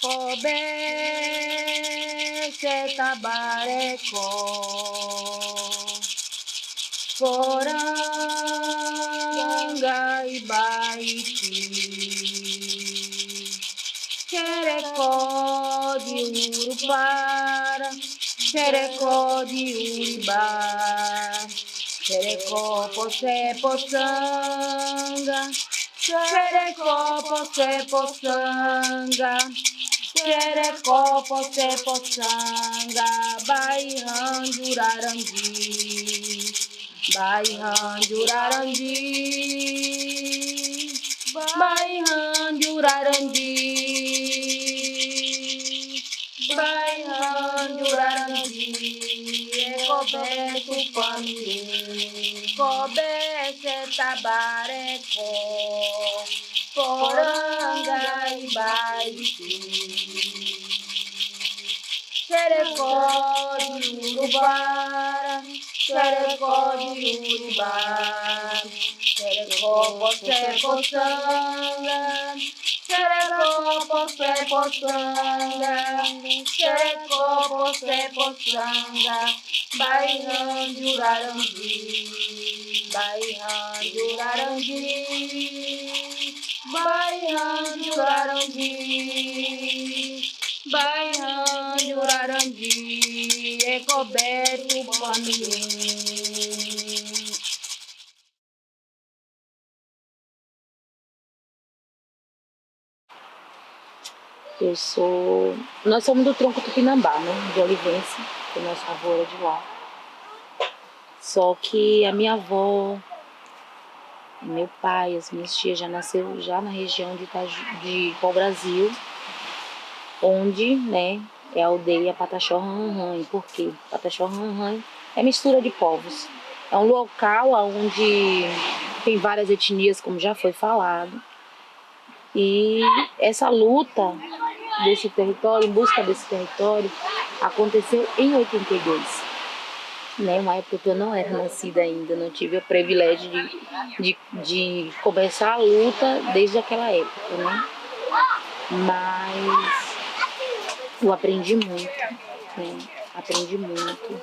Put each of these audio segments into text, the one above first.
Kobe se tabareco, Poranga e Baiti, Xerecó de Urupara, Xerecó de Uribá, Xerecó poce poçanga, Xerecó poce poçanga, Xerecó poce poçanga, Bairrão Jurarandi, Bairrão Jurarandi, Bairrão Jurarandi, Bairrão Jurarandi, Kobe Tupamirim, Kobe Setabareco, Poranga e Baiti, Xerecó de Urubara, Xerecó de Uribá, Xerecó poce poçanga, Xerecó poce poçanga, Xerecó poce poçanga, Bairrão Jurarandi, Bairrão Jurarandi, Bairrão Jurarandi, Bairrão Jurarandi, é coberto Pamirim. Nós somos do tronco Tupinambá, né? De Olivense, que o nosso avô era de lá. Só que a minha avó, meu pai, as minhas tias já nasceram já na região de Pau-Brasil, onde, né, é a aldeia Pataxó-Ranranhe. Por quê? Pataxó-Ranranhe é mistura de povos. É um local onde tem várias etnias, como já foi falado. E essa luta desse território, em busca desse território, aconteceu em 82. Né, uma época que eu não era nascida ainda, não tive o privilégio de começar a luta desde aquela época, né? Mas eu aprendi muito, né? Aprendi muito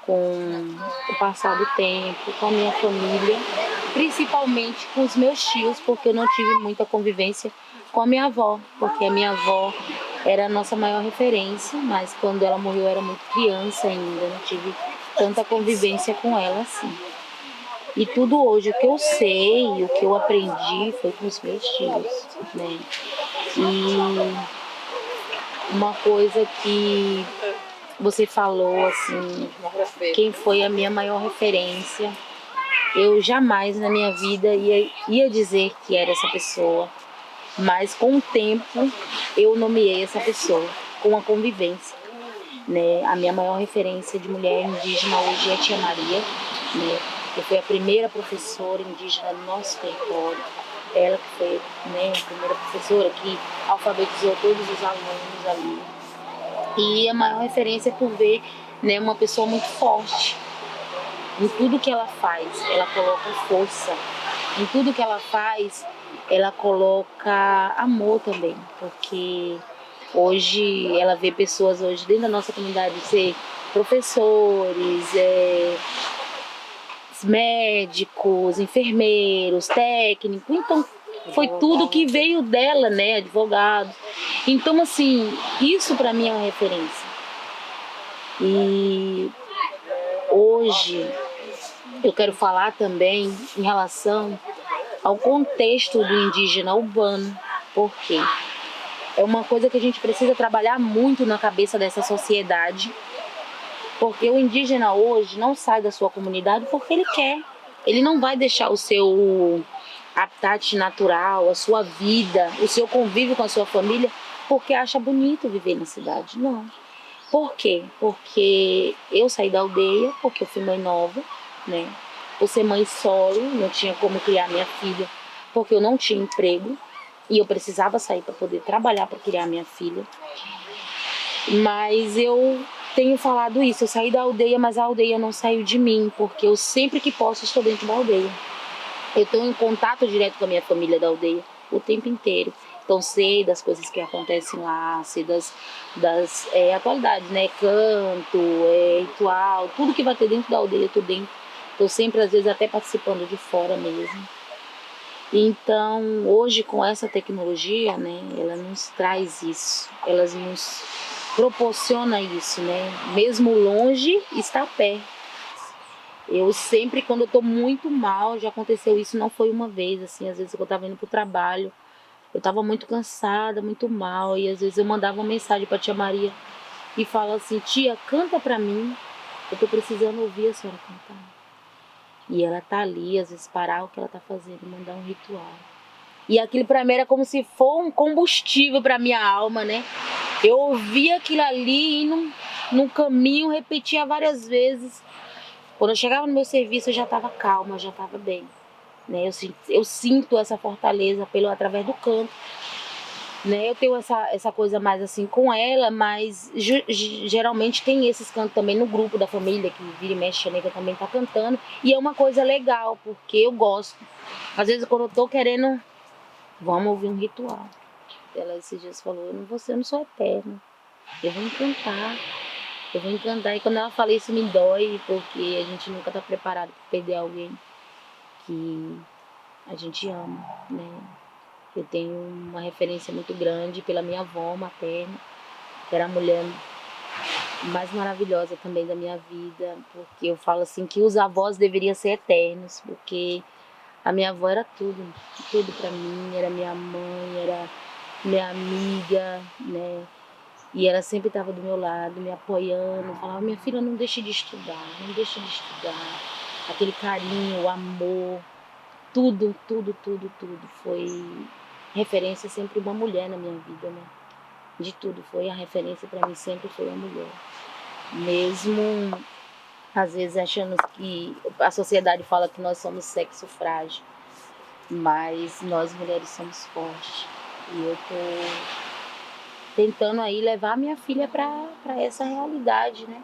com o passar do tempo, com a minha família, principalmente com os meus tios, porque eu não tive muita convivência com a minha avó, porque a minha avó era a nossa maior referência, mas quando ela morreu eu era muito criança ainda, não tive tanta convivência com ela assim. E tudo hoje, o que eu sei, o que eu aprendi foi com os meus tios, né? E uma coisa que você falou, assim, quem foi a minha maior referência, eu jamais na minha vida ia dizer que era essa pessoa, mas com o tempo eu nomeei essa pessoa, com a convivência. Né? A minha maior referência de mulher indígena hoje é a Tia Maria, né? Que foi a primeira professora indígena do nosso território. Ela que foi, né, a primeira professora que alfabetizou todos os alunos ali. E a maior referência é por ver, né, uma pessoa muito forte. Em tudo que ela faz, ela coloca força. Em tudo que ela faz, ela coloca amor também, porque hoje ela vê pessoas hoje dentro da nossa comunidade ser professores, médicos, enfermeiros, técnicos, então foi tudo que veio dela, né, advogado. Então assim, isso para mim é uma referência. E hoje eu quero falar também em relação ao contexto do indígena urbano, porque é uma coisa que a gente precisa trabalhar muito na cabeça dessa sociedade, porque o indígena hoje não sai da sua comunidade porque ele quer. Ele não vai deixar o seu habitat natural, a sua vida, o seu convívio com a sua família, porque acha bonito viver na cidade. Não. Por quê? Porque eu saí da aldeia, porque eu fui mãe nova, né? Por ser mãe solo, não tinha como criar minha filha, porque eu não tinha emprego. E eu precisava sair para poder trabalhar para criar minha filha. Mas eu tenho falado isso, eu saí da aldeia, mas a aldeia não saiu de mim, porque eu sempre que posso estou dentro da aldeia. Eu tenho um contato direto com a minha família da aldeia o tempo inteiro. Então sei das coisas que acontecem lá, sei das atualidades, né? Canto, ritual, tudo que vai ter dentro da aldeia, eu tô dentro. Tô sempre, às vezes, até participando de fora mesmo. Então, hoje com essa tecnologia, né, ela nos traz isso, ela nos proporciona isso, né? Mesmo longe, está perto. Eu sempre, quando eu tô muito mal, já aconteceu isso, não foi uma vez, assim, às vezes eu tava indo pro trabalho, eu tava muito cansada, muito mal, e às vezes eu mandava uma mensagem pra tia Maria e fala assim, tia, canta pra mim, eu tô precisando ouvir a senhora cantar. E ela tá ali, às vezes parar o que ela tá fazendo, mandar um ritual. E aquilo pra mim era como se fosse um combustível pra minha alma, né? Eu ouvia aquilo ali indo num caminho, repetia várias vezes. Quando eu chegava no meu serviço, eu já estava calma, já estava bem. Né? Eu sinto essa fortaleza através do canto. Né? Eu tenho essa coisa mais assim com ela, mas geralmente tem esses cantos também no grupo da família, que vira e mexe, a nega também tá cantando. E é uma coisa legal, porque eu gosto. Às vezes quando eu tô querendo, vamos ouvir um ritual. Ela esses dias falou, eu não sou eterna, eu vou encantar. Eu vou encantar. E quando ela fala isso me dói, porque a gente nunca tá preparado para perder alguém que a gente ama, né? Eu tenho uma referência muito grande pela minha avó materna, que era a mulher mais maravilhosa também da minha vida, porque eu falo assim que os avós deveriam ser eternos, porque a minha avó era tudo, tudo para mim, era minha mãe, era minha amiga, né? E ela sempre estava do meu lado, me apoiando, falava, minha filha, não deixe de estudar, não deixe de estudar. Aquele carinho, o amor, tudo, tudo, tudo, tudo. Foi referência sempre uma mulher na minha vida, né? De tudo, foi a referência para mim sempre foi uma mulher. Mesmo, às vezes, achando que a sociedade fala que nós somos sexo frágil, mas nós mulheres somos fortes. E eu tô tentando aí levar minha filha para essa realidade, né?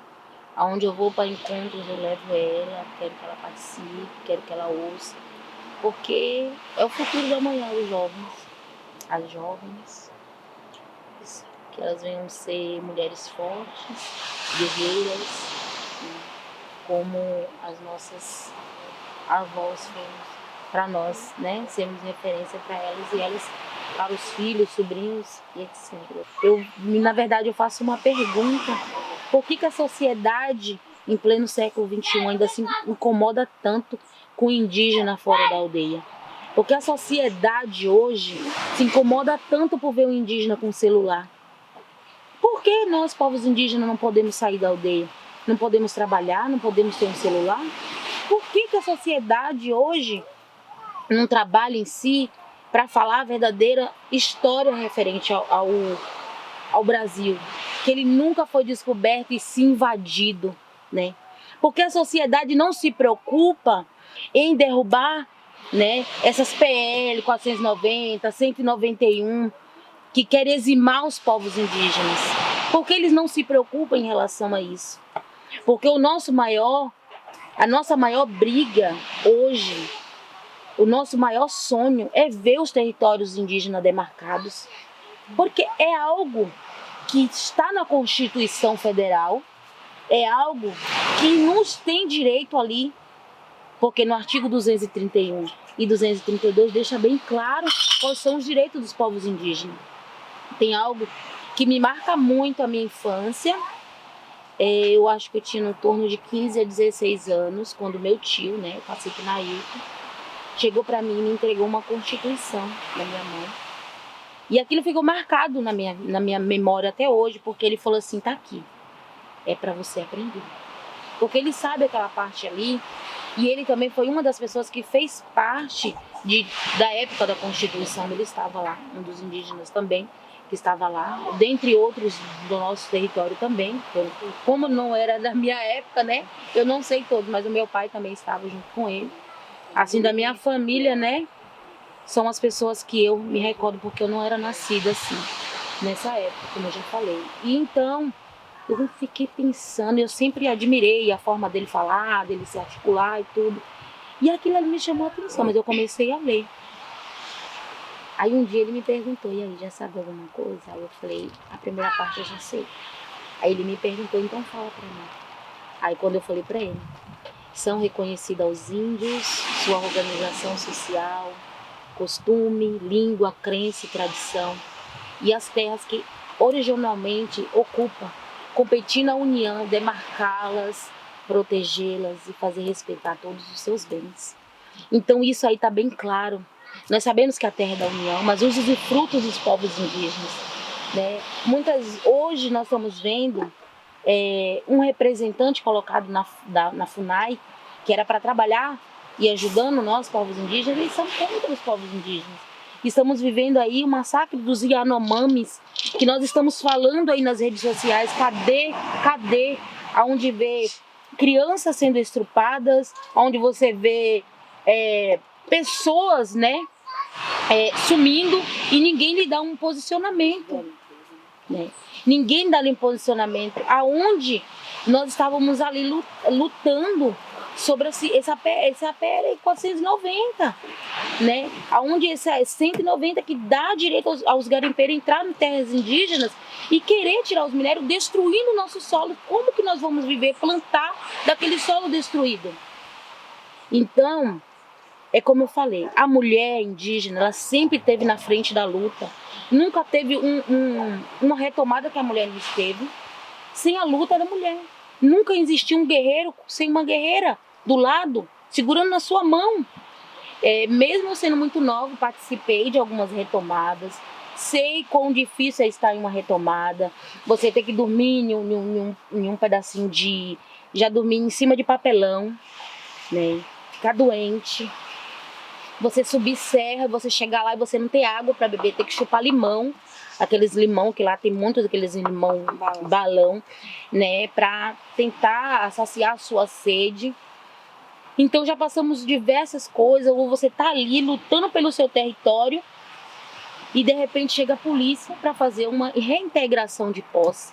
Aonde eu vou para encontros, eu levo ela, quero que ela participe, quero que ela ouça, porque é o futuro da manhã, os jovens, as jovens, que elas venham ser mulheres fortes, guerreiras, né? Como as nossas avós foram para nós, né? Sermos referência para elas e elas para os filhos, sobrinhos e etc. Na verdade, eu faço uma pergunta. Por que a sociedade, em pleno século XXI, ainda se incomoda tanto com o indígena fora da aldeia? Porque a sociedade hoje se incomoda tanto por ver o indígena com celular. Por que nós, povos indígenas, não podemos sair da aldeia? Não podemos trabalhar, não podemos ter um celular? Por que a sociedade hoje não trabalha em si para falar a verdadeira história referente ao Brasil, que ele nunca foi descoberto e sim invadido, né? Porque a sociedade não se preocupa em derrubar, né, essas PL 490, 191, que querem eximar os povos indígenas. Porque eles não se preocupam em relação a isso. Porque a nossa maior briga hoje, o nosso maior sonho é ver os territórios indígenas demarcados, porque é algo que está na Constituição Federal, é algo que nos tem direito ali, porque no artigo 231 e 232 deixa bem claro quais são os direitos dos povos indígenas. Tem algo que me marca muito a minha infância. Eu acho que eu tinha em torno de 15 a 16 anos, quando meu tio, né, o cacique Nailton, chegou para mim e me entregou uma constituição na minha mão. E aquilo ficou marcado na minha memória até hoje, porque ele falou assim, tá aqui, é para você aprender. Porque ele sabe aquela parte ali, e ele também foi uma das pessoas que fez parte da época da Constituição, ele estava lá, um dos indígenas também, que estava lá, dentre outros do nosso território também. Como não era da minha época, né, eu não sei todos, mas o meu pai também estava junto com ele. Assim, da minha família, né, são as pessoas que eu me recordo, porque eu não era nascida assim, nessa época, como eu já falei. E então, eu fiquei pensando, eu sempre admirei a forma dele falar, dele se articular e tudo. E aquilo ali me chamou a atenção, mas eu comecei a ler. Aí um dia ele me perguntou, e aí, já sabe alguma coisa? Aí eu falei, a primeira parte eu já sei. Aí ele me perguntou, então fala pra mim. Aí quando eu falei pra ele, são reconhecidos aos índios, sua organização social, costume, língua, crença e tradição, e as terras que originalmente ocupa, competir na união, demarcá-las, protegê-las e fazer respeitar todos os seus bens. Então isso aí está bem claro. Nós sabemos que a terra é da união, mas usos e frutos dos povos indígenas, né? Hoje nós estamos vendo um representante colocado na FUNAI, que era para trabalhar e ajudando nós, povos indígenas, eles são contra os povos indígenas. Estamos vivendo aí o massacre dos Yanomamis, que nós estamos falando aí nas redes sociais. Cadê? Aonde vê crianças sendo estrupadas, onde você vê pessoas, né, sumindo e ninguém lhe dá um posicionamento, né? Ninguém dá um posicionamento. Aonde nós estávamos ali lutando sobre essa PL 490, né? Aonde essa 190 que dá direito aos garimpeiros entrar em terras indígenas e querer tirar os minérios, destruindo o nosso solo. Como que nós vamos viver, plantar daquele solo destruído? Então, é como eu falei, a mulher indígena, ela sempre esteve na frente da luta. Nunca teve uma retomada que a mulher não esteve sem a luta da mulher. Nunca existiu um guerreiro sem uma guerreira do lado, segurando na sua mão. Mesmo sendo muito nova, participei de algumas retomadas. Sei quão difícil é estar em uma retomada. Você tem que dormir em um pedacinho já dormir em cima de papelão, né? Ficar doente. Você subir serra, você chegar lá e você não ter água para beber, ter que chupar limão, aqueles limão, que lá tem muitos daqueles limão balão, né, para tentar saciar a sua sede. Então já passamos diversas coisas, ou você tá ali lutando pelo seu território e de repente chega a polícia para fazer uma reintegração de posse.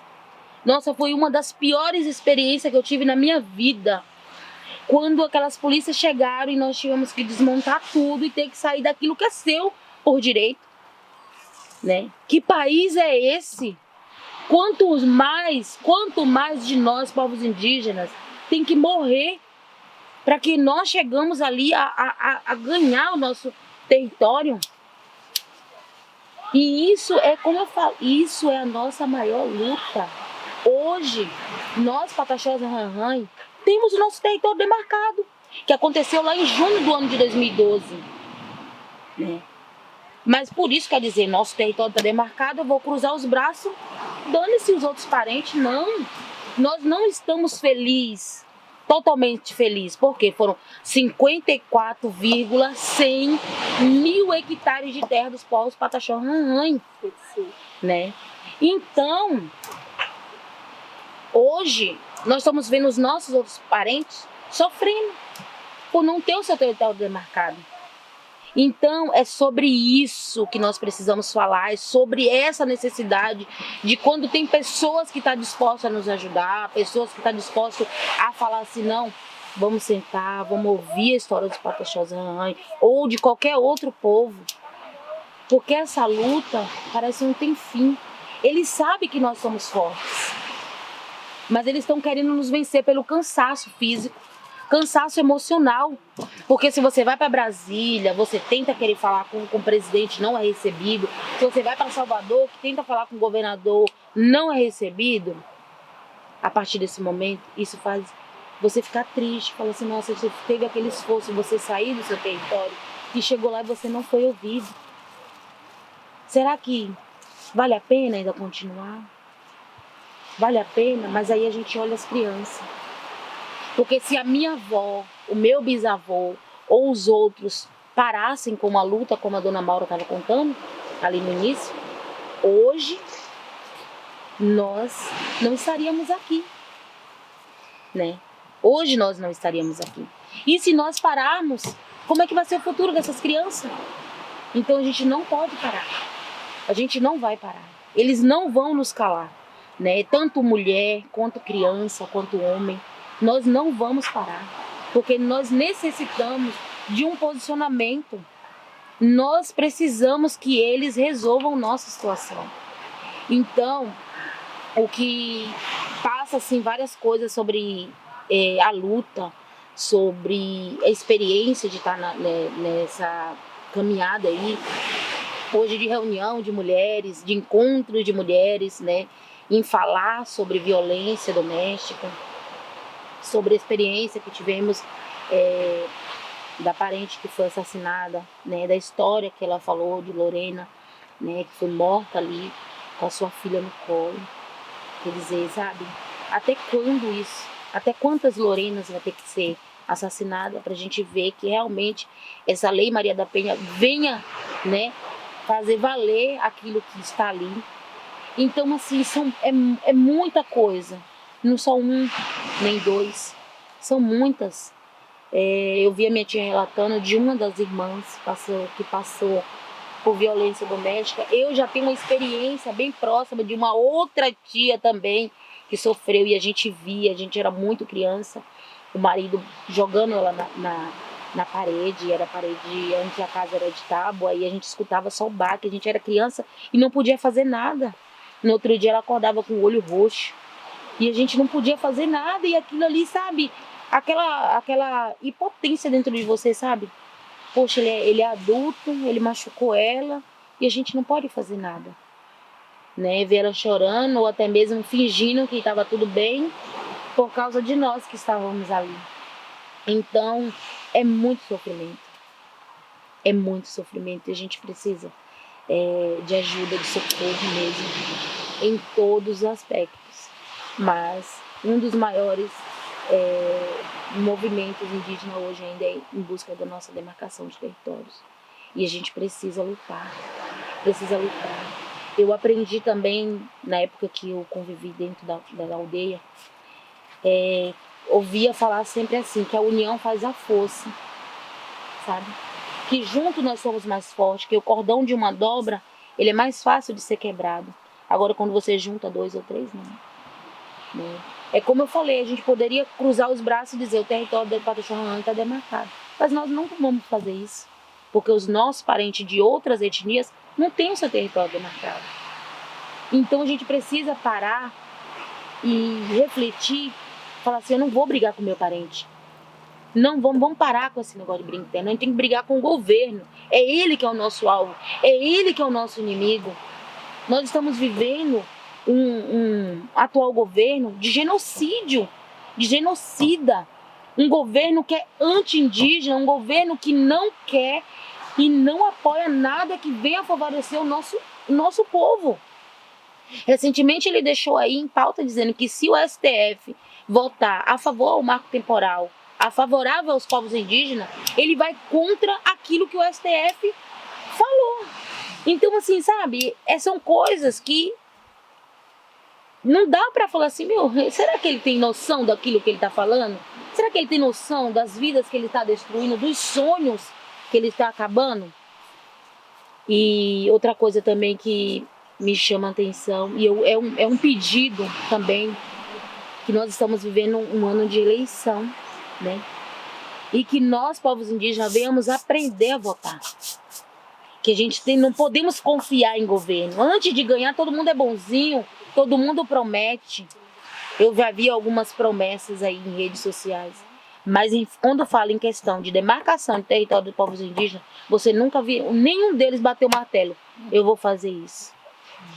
Nossa, foi uma das piores experiências que eu tive na minha vida. Quando aquelas polícias chegaram e nós tivemos que desmontar tudo e ter que sair daquilo que é seu por direito, né? Que país é esse? Quanto mais de nós, povos indígenas, tem que morrer para que nós chegamos ali a ganhar o nosso território? E isso é, como eu falo, isso é a nossa maior luta. Hoje, nós, Pataxós Ranrã, temos o nosso território demarcado, que aconteceu lá em junho do ano de 2012. Né? Mas por isso, quer dizer, nosso território está demarcado, eu vou cruzar os braços, dane-se os outros parentes. Não, nós não estamos felizes, totalmente felizes, porque foram 54,100 mil hectares de terra dos povos Pataxó Ranrã, né? Então, hoje, nós estamos vendo os nossos outros parentes sofrendo por não ter o seu território demarcado. Então, é sobre isso que nós precisamos falar, é sobre essa necessidade de quando tem pessoas que estão dispostas a nos ajudar, pessoas que estão dispostas a falar assim, não, vamos sentar, vamos ouvir a história dos Pataxós Ranrã ou de qualquer outro povo. Porque essa luta parece que não tem fim. Eles sabem que nós somos fortes, mas eles estão querendo nos vencer pelo cansaço físico, cansaço emocional. Porque se você vai para Brasília, você tenta querer falar com o presidente, não é recebido. Se você vai para Salvador, que tenta falar com o governador, não é recebido. A partir desse momento, isso faz você ficar triste. Fala assim, nossa, você teve aquele esforço, você sair do seu território e chegou lá e você não foi ouvido. Será que vale a pena ainda continuar? Vale a pena? Mas aí a gente olha as crianças. Porque se a minha avó, o meu bisavô ou os outros parassem com uma luta, como a dona Maura estava contando ali no início, hoje nós não estaríamos aqui, né? Hoje nós não estaríamos aqui. E se nós pararmos, como é que vai ser o futuro dessas crianças? Então a gente não pode parar. A gente não vai parar. Eles não vão nos calar, né? Tanto mulher, quanto criança, quanto homem. Nós não vamos parar, porque nós necessitamos de um posicionamento. nós precisamos que eles resolvam nossa situação. Então, o que passa assim várias coisas sobre a luta, sobre a experiência de estar nessa caminhada aí, hoje de reunião de mulheres, de encontro de mulheres, né, em falar sobre violência doméstica, sobre a experiência que tivemos da parente que foi assassinada, né, da história que ela falou de Lorena, né, que foi morta ali com a sua filha no colo. Quer dizer, sabe, até quando isso? Até quantas Lorenas vai ter que ser assassinada para a gente ver que realmente essa lei Maria da Penha venha, né, fazer valer aquilo que está ali. Então, assim, é muita coisa. Não só um, nem dois. São muitas. Eu vi a minha tia relatando de uma das irmãs que passou por violência doméstica. Eu já tenho uma experiência bem próxima de uma outra tia também que sofreu e a gente via, a gente era muito criança, o marido jogando ela na parede, era parede onde a casa era de tábua, e a gente escutava só o baque, a gente era criança e não podia fazer nada. No outro dia ela acordava com o olho roxo e a gente não podia fazer nada, e aquilo ali, sabe, aquela impotência dentro de você, sabe? Poxa, ele é adulto, ele machucou ela e a gente não pode fazer nada, né? Ver ela chorando ou até mesmo fingindo que estava tudo bem por causa de nós que estávamos ali. Então, é muito sofrimento. É muito sofrimento e a gente precisa de ajuda, de socorro mesmo, em todos os aspectos. Mas um dos maiores movimentos indígenas hoje ainda é em busca da nossa demarcação de territórios. E a gente precisa lutar, precisa lutar. Eu aprendi também, na época que eu convivi dentro da aldeia, ouvia falar sempre assim, que a união faz a força, sabe? Que junto nós somos mais fortes, que o cordão de uma dobra, ele é mais fácil de ser quebrado. Agora, quando você junta 2 ou 3, não. Né? É como eu falei, a gente poderia cruzar os braços e dizer o território do Pataxó está demarcado. Mas nós não vamos fazer isso, porque os nossos parentes de outras etnias não têm o seu território demarcado. Então a gente precisa parar e refletir, falar assim, eu não vou brigar com meu parente. Não, vamos parar com esse negócio de brincar. A gente tem que brigar com o governo. É ele que é o nosso alvo. É ele que é o nosso inimigo. Nós estamos vivendo um atual governo de genocídio, de genocida. Um governo que é anti-indígena, um governo que não quer e não apoia nada que venha favorecer o nosso povo. Recentemente ele deixou aí em pauta dizendo que se o STF votar a favor ao marco temporal, a favorável aos povos indígenas, ele vai contra aquilo que o STF falou. Então, assim, sabe, são coisas que não dá pra falar assim, meu, será que ele tem noção daquilo que ele tá falando? Será que ele tem noção das vidas que ele tá destruindo, dos sonhos que ele está acabando? E outra coisa também que me chama a atenção, e é um pedido também, que nós estamos vivendo um ano de eleição, né? E que nós, povos indígenas, venhamos aprender a votar. Que a gente não podemos confiar em governo. Antes de ganhar, todo mundo é bonzinho, todo mundo promete. Eu já vi algumas promessas aí em redes sociais. Mas quando fala em questão de demarcação de território dos povos indígenas, você nunca viu, nenhum deles bateu o martelo. Eu vou fazer isso.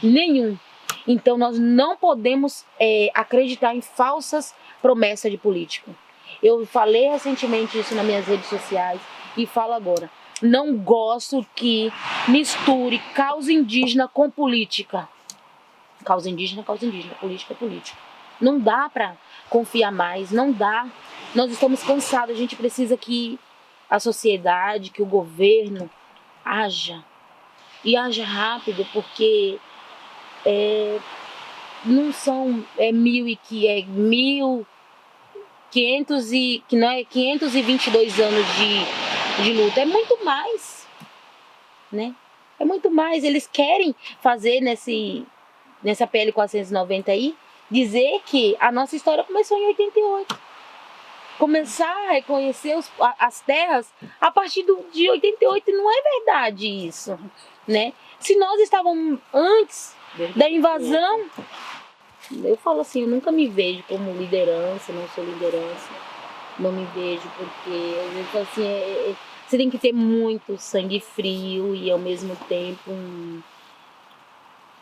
Nenhum. Então nós não podemos acreditar em falsas promessas de político. Eu falei recentemente isso nas minhas redes sociais e falo agora. Não gosto que misture causa indígena com política. Causa indígena, política é política. Não dá para confiar mais, não dá. Nós estamos cansados, a gente precisa que a sociedade, que o governo haja. E haja rápido, porque não são 522 anos de luta, é muito mais, né? É muito mais. Eles querem fazer nessa PL 490 aí, dizer que a nossa história começou em 88. começar a reconhecer as terras a partir de 88, não é verdade isso, né? Se nós estávamos antes da invasão, eu falo assim, eu nunca me vejo como liderança, não sou liderança, não me vejo porque às vezes assim, você tem que ter muito sangue frio e ao mesmo tempo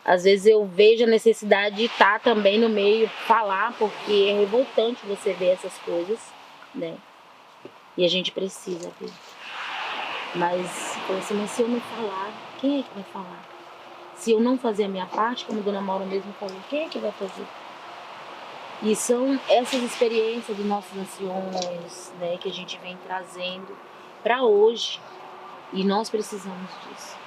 às vezes eu vejo a necessidade de estar também no meio, falar, porque é revoltante você ver essas coisas, né? E a gente precisa ver. Mas, assim, mas se eu não falar, quem é que vai falar? Se eu não fazer a minha parte, como a Dona Maura mesmo falou, quem é que vai fazer? E são essas experiências dos nossos anciões, né, que a gente vem trazendo para hoje. E nós precisamos disso.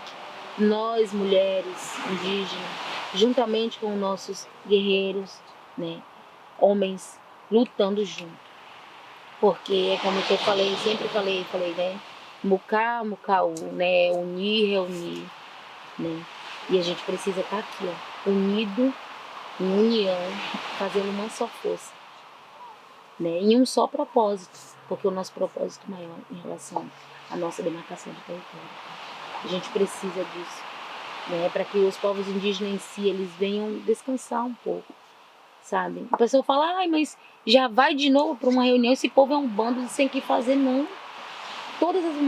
Nós, mulheres indígenas, juntamente com nossos guerreiros, né, homens, lutando junto. Porque é como eu falei, sempre falei, né, Muká, Mukaú, né, unir, reunir, né, e a gente precisa estar aqui, ó, unido, em união, fazendo uma só força, né, em um só propósito, porque o nosso propósito maior em relação à nossa demarcação de território. A gente precisa disso, né, para que os povos indígenas em si, eles venham descansar um pouco, sabe? A pessoa fala, ai, mas já vai de novo para uma reunião, esse povo é um bando sem que fazer, não.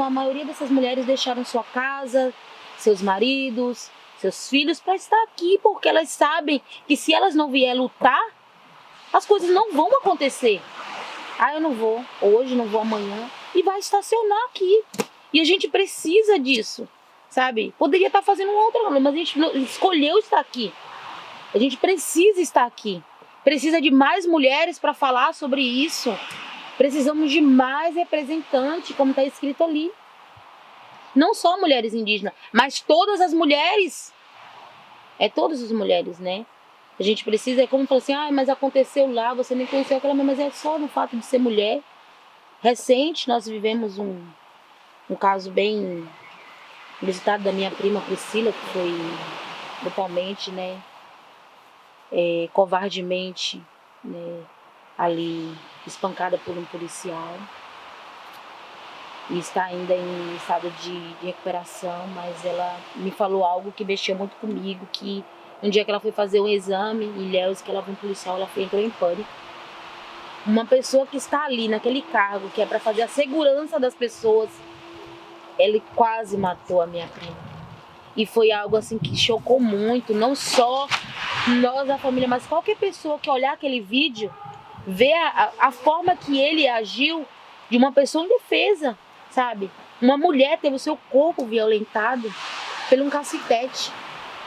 A maioria dessas mulheres deixaram sua casa, seus maridos, seus filhos para estar aqui, porque elas sabem que se elas não vier lutar, as coisas não vão acontecer. Ah, eu não vou hoje, não vou amanhã, e vai estacionar aqui. E a gente precisa disso, sabe? Poderia estar fazendo um outro, mas a gente escolheu estar aqui. A gente precisa estar aqui. Precisa de mais mulheres para falar sobre isso. Precisamos de mais representantes, como está escrito ali. Não só mulheres indígenas, mas todas as mulheres. É todas as mulheres, né? A gente precisa, é como falar assim, ah, mas aconteceu lá, você nem conheceu aquela, mas é só no fato de ser mulher. Recente, nós vivemos um caso bem visitado da minha prima Priscila, que foi brutalmente, né, covardemente, né, ali espancada por um policial. E está ainda em estado de recuperação, mas ela me falou algo que mexeu muito comigo, que um dia que ela foi fazer um exame em Ilhéus, que ela viu um policial, ela entrou em pânico. Uma pessoa que está ali naquele cargo, que é para fazer a segurança das pessoas, ele quase matou a minha prima. E foi algo assim que chocou muito, não só nós da família, mas qualquer pessoa que olhar aquele vídeo, ver a forma que ele agiu de uma pessoa indefesa, sabe? Uma mulher teve o seu corpo violentado por um cacetete.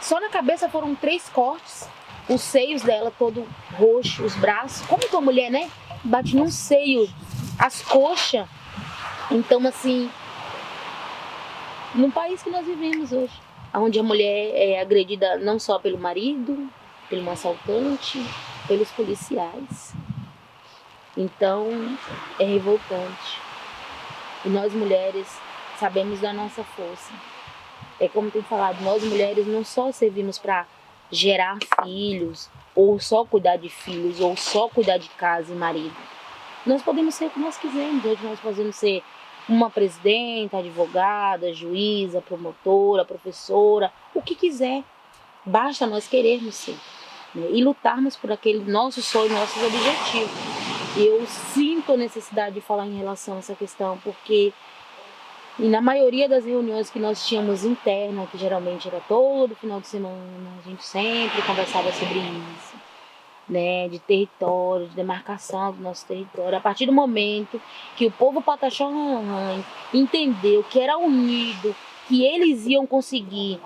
Só na cabeça foram 3 cortes, os seios dela todo roxo, os braços. Como que uma mulher, né, bate num seio, as coxas. Então, assim, num país que nós vivemos hoje, onde a mulher é agredida não só pelo marido, pelo assaltante, pelos policiais. Então, é revoltante. E nós mulheres sabemos da nossa força. É como tem falado, nós mulheres não só servimos para gerar filhos, ou só cuidar de filhos, ou só cuidar de casa e marido. Nós podemos ser o que nós quisermos. Hoje nós podemos ser uma presidenta, advogada, juíza, promotora, professora, o que quiser. Basta nós querermos ser, né? E lutarmos por aquele nosso sonho, nossos objetivos. Eu sinto a necessidade de falar em relação a essa questão, porque e na maioria das reuniões que nós tínhamos interna, que geralmente era todo final de semana, a gente sempre conversava sobre isso, né, de território, de demarcação do nosso território. A partir do momento que o povo Pataxó entendeu que era unido, que eles iam conseguir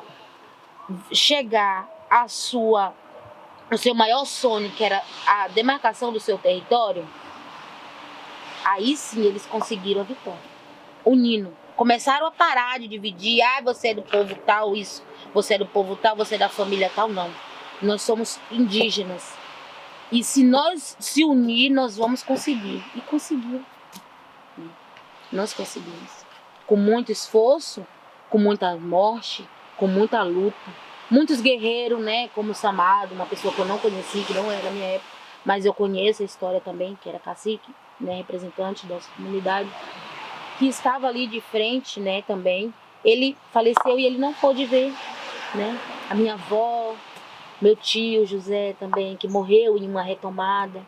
chegar o seu maior sonho, que era a demarcação do seu território, aí sim eles conseguiram a vitória, unindo. Começaram a parar de dividir, você é do povo tal, isso, você é do povo tal, você é da família tal, não. Nós somos indígenas. E se nós se unir, nós vamos conseguir. E conseguiu. Nós conseguimos. Com muito esforço, com muita morte, com muita luta. Muitos guerreiros, né, como o Samado, uma pessoa que eu não conheci, que não era da minha época, mas eu conheço a história também, que era cacique. né, representante da nossa comunidade, que estava ali de frente, né, também. Ele faleceu e ele não pôde ver, né, a minha avó, meu tio José também, que morreu em uma retomada,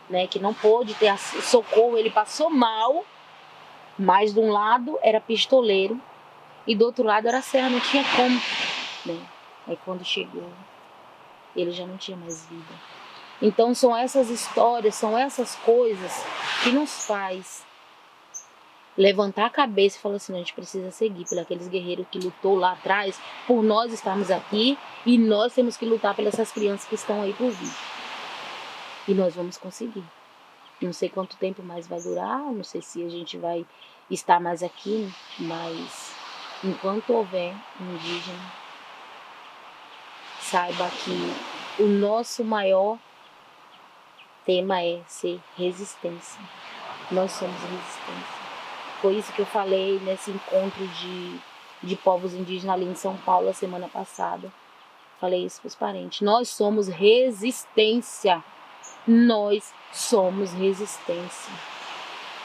né, que não pôde ter socorro, ele passou mal, mas de um lado era pistoleiro e do outro lado era serra, não tinha como, né. Aí quando chegou, ele já não tinha mais vida. Então são essas histórias, são essas coisas que nos faz levantar a cabeça e falar assim, a gente precisa seguir por aqueles guerreiros que lutou lá atrás, por nós estarmos aqui, e nós temos que lutar pelas essas crianças que estão aí por vir. E nós vamos conseguir. Não sei quanto tempo mais vai durar, não sei se a gente vai estar mais aqui, mas enquanto houver indígena, saiba que o nosso maior tema é ser resistência. Nós somos resistência. Foi isso que eu falei nesse encontro de povos indígenas ali em São Paulo a semana passada. Falei isso para os parentes. Nós somos resistência. Nós somos resistência.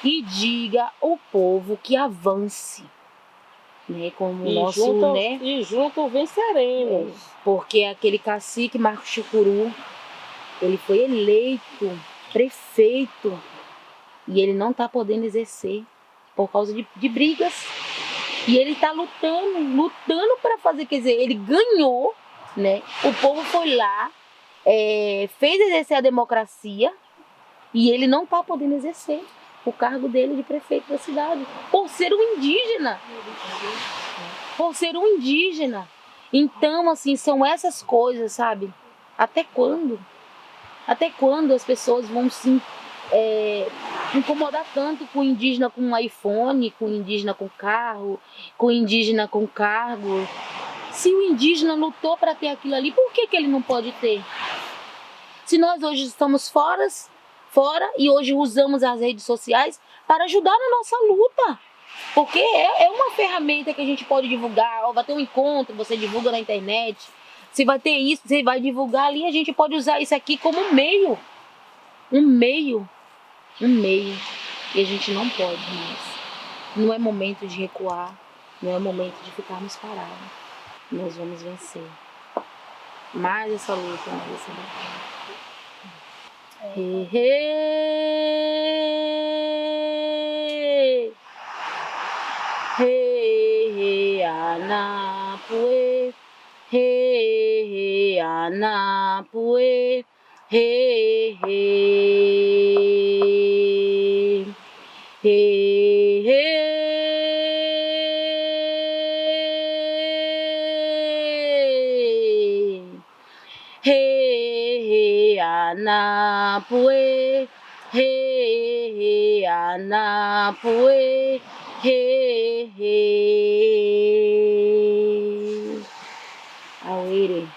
E diga ao povo que avance. Né, como o nosso, junto, né? E junto venceremos. Porque aquele cacique Marco Chucuru, ele foi eleito prefeito e ele não está podendo exercer por causa de brigas. E ele está lutando para fazer, quer dizer, ele ganhou, né? O povo foi lá, fez exercer a democracia e ele não está podendo exercer o cargo dele de prefeito da cidade, por ser um indígena. Por ser um indígena. Então, assim, são essas coisas, sabe? Até quando? Até quando as pessoas vão se incomodar tanto com o indígena com um iPhone, com o indígena com carro, com o indígena com cargo? Se o indígena lutou para ter aquilo ali, por que ele não pode ter? Se nós hoje estamos fora e hoje usamos as redes sociais para ajudar na nossa luta. Porque é uma ferramenta que a gente pode divulgar. Vai ter um encontro, você divulga na internet. Se vai ter isso, você vai divulgar ali, a gente pode usar isso aqui como um meio. Um meio. E a gente não pode mais. Não é momento de recuar. Não é momento de ficarmos parados. Nós vamos vencer. Mais essa luta, mais essa batalha. Hey, hey. Hey, hey, Anapue. Hey, hey, Anapue. Hey, hey. Hey, hey. Hey, hey, Anapue. Hey, hey, Anapue. Hey, hey. Awere.